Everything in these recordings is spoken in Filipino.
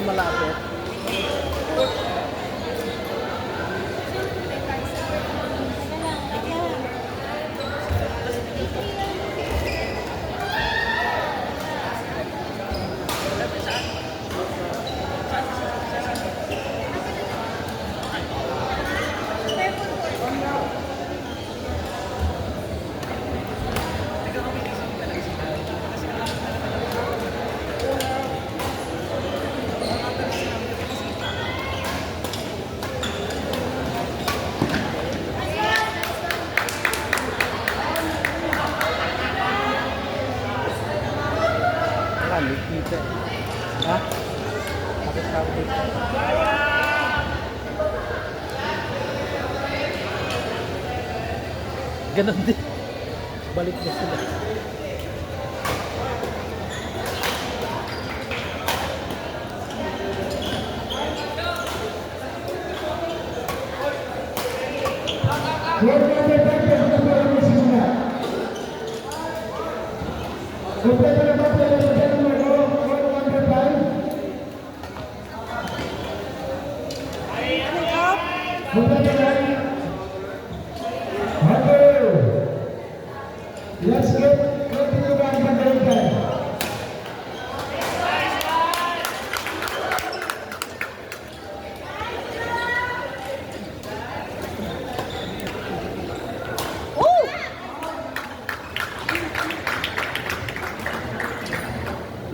malapit. Hindi kita. Ha? Bakit tawag dito? Ganon din. Balik na sila. Let's go to the back of the game.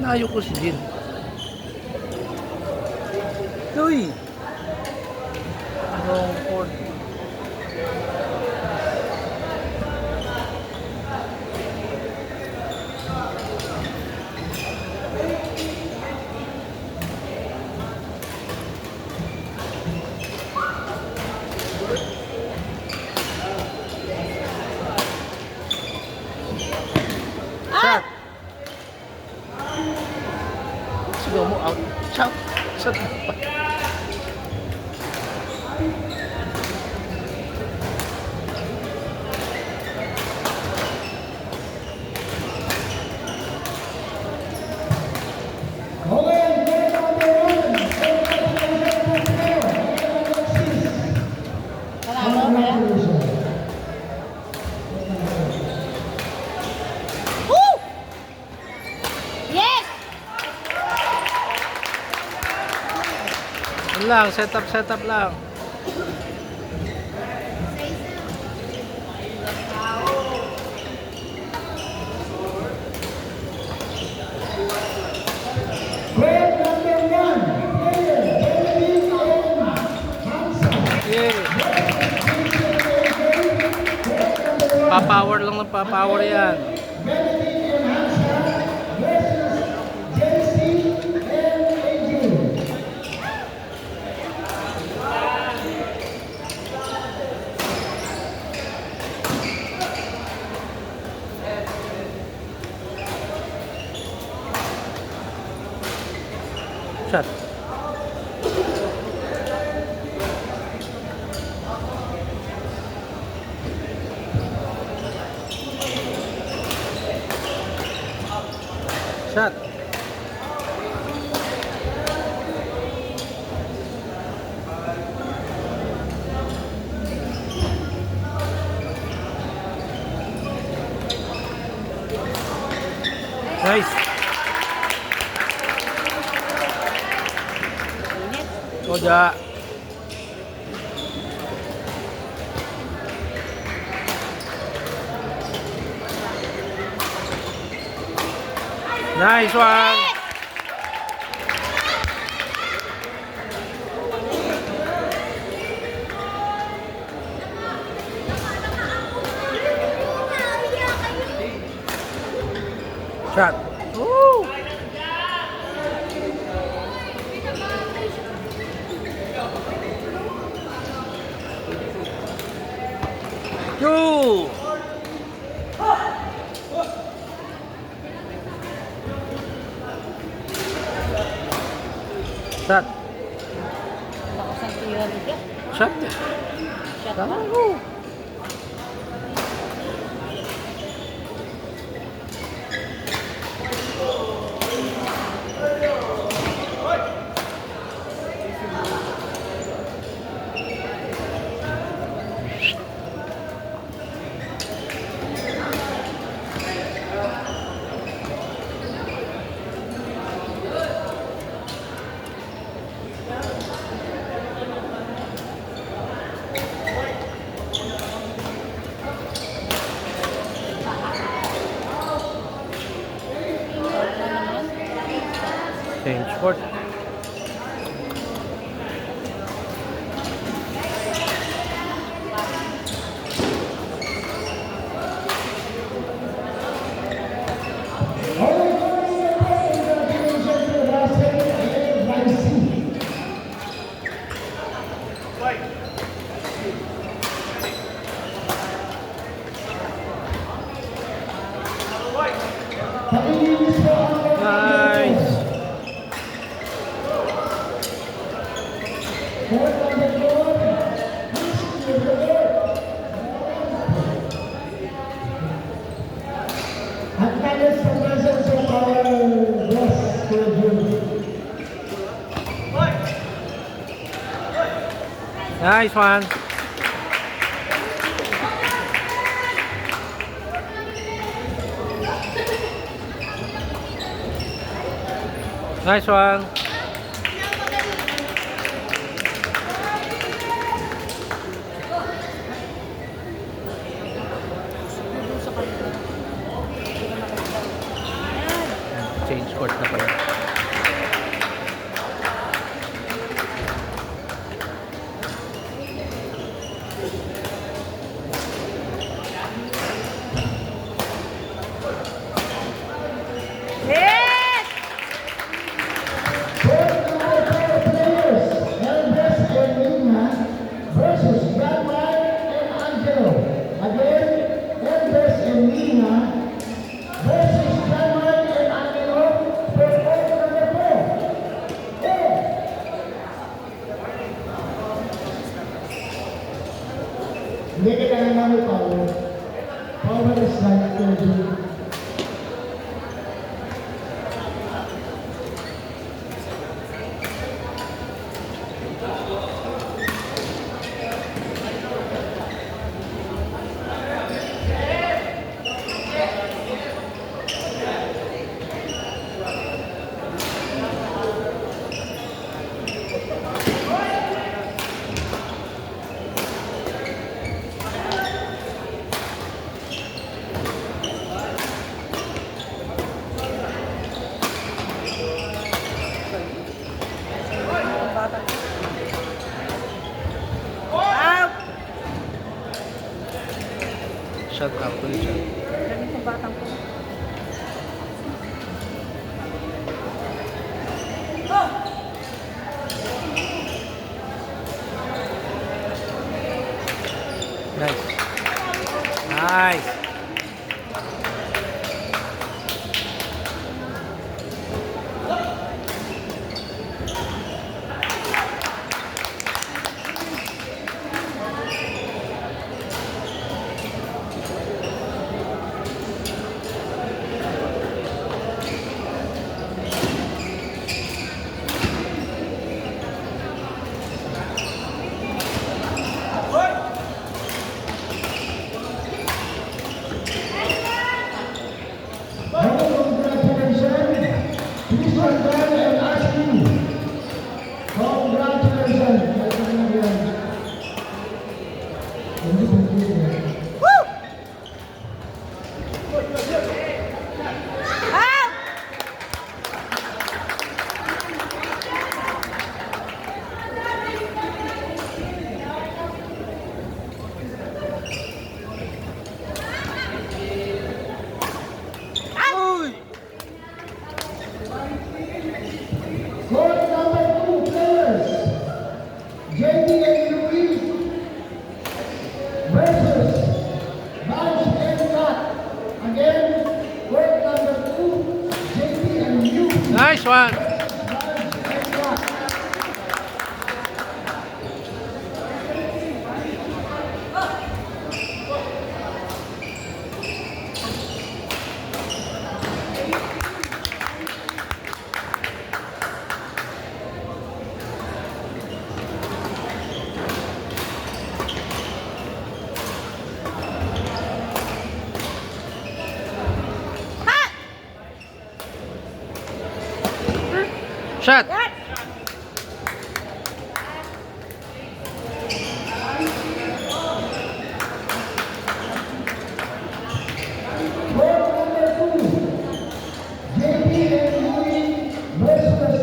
Nayo ko si Jin. Uy! Long court. Shot! Sigaw mo out. Shot! Shot! Lang, set up lang. Yeah. Pa-power lang ng pa-power yan. Shot. Shot. Nice. Koja. Nice one. Shot. Woo. Two. Shot. Shot. Shot. Change court. Nice. Nice one. Nice one. Change court na pala. Hindi kailangan namin power. Power is like energy. Shut up ulit siya. Galing kong batang ko. Nice. Nice. Nice one. Shot. JP and Louis versus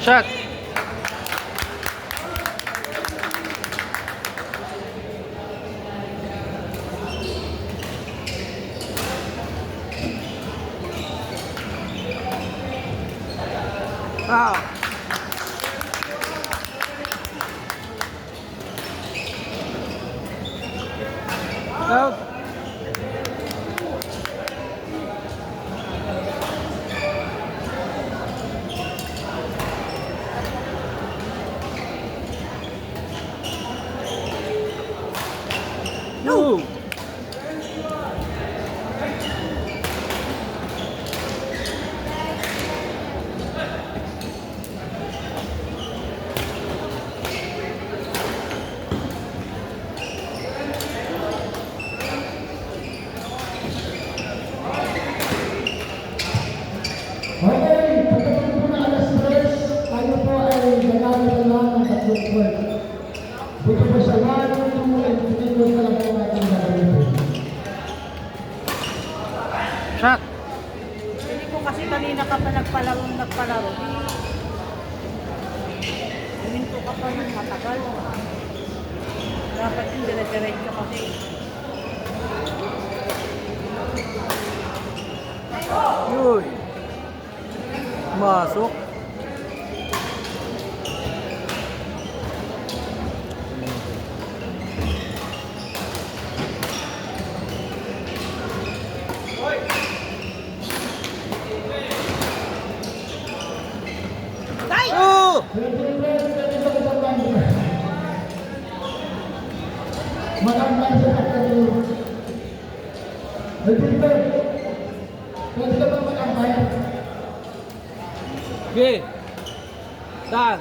Shot. Out. Out. No. Okay, pagdating po ng alas 3, tayo po ay gagamit lang ng tatlong word. Dito po sa 1, 2, and 3 word na lang po natin gagawin po. Shot. Hindi ko kasi kanina ka pa nagpalaro. Huminto ka pa yung matagal. Dapat yung dire-diretso kasi. Yun. Masok. Ay! Oh! Magandang sa tatlong word. Pwede ka ba mag-ambay? Okay. Dan.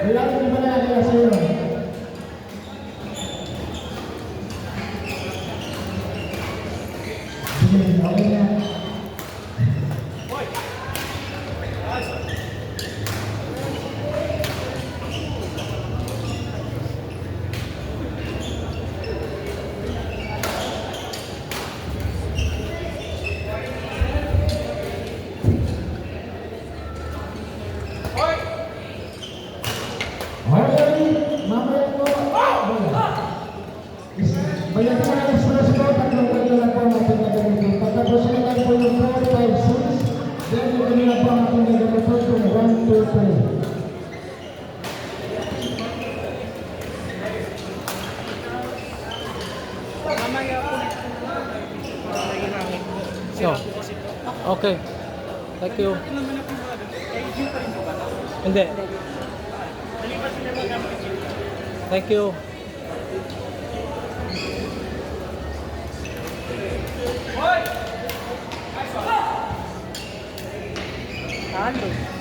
Wala ko ba na kaya sa'yo? Sige, okay na. Okay, mamaya po. Bayan po ng express ko, tatlong word na lang po ang ating gagawin. Pagkatapos na lang po yung 4, 5, 6, then yung na po ang ating gagawin po kung 1, 2, 3. Mamaya po. So. Okay. Thank you. Hindi. Thank you. Talo.